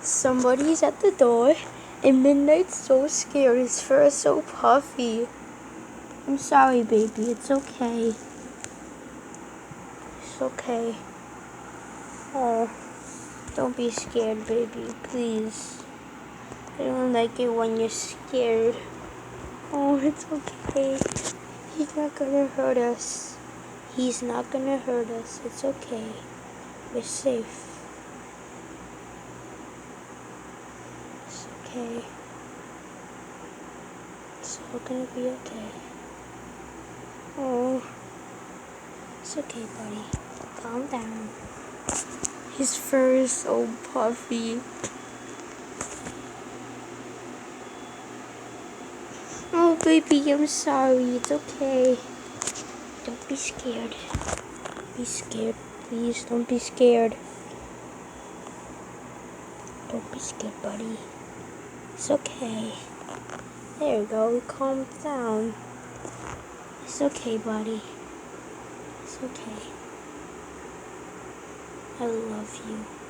Somebody's at the door, and Midnight's so scared. His fur is so puffy. I'm sorry, baby. It's okay. It's okay. Oh, don't be scared, baby. Please. I don't like it when you're scared. Oh, it's okay. He's not gonna hurt us. He's not gonna hurt us. It's okay. We're safe. It's okay. It's all gonna be okay. Oh, it's okay, buddy. Calm down. His fur is so puffy. Oh, baby, I'm sorry. It's okay. Don't be scared. Be scared. Please, don't be scared. Don't be scared, buddy. It's okay. There you go. Calm down. It's okay, buddy. It's okay. I love you.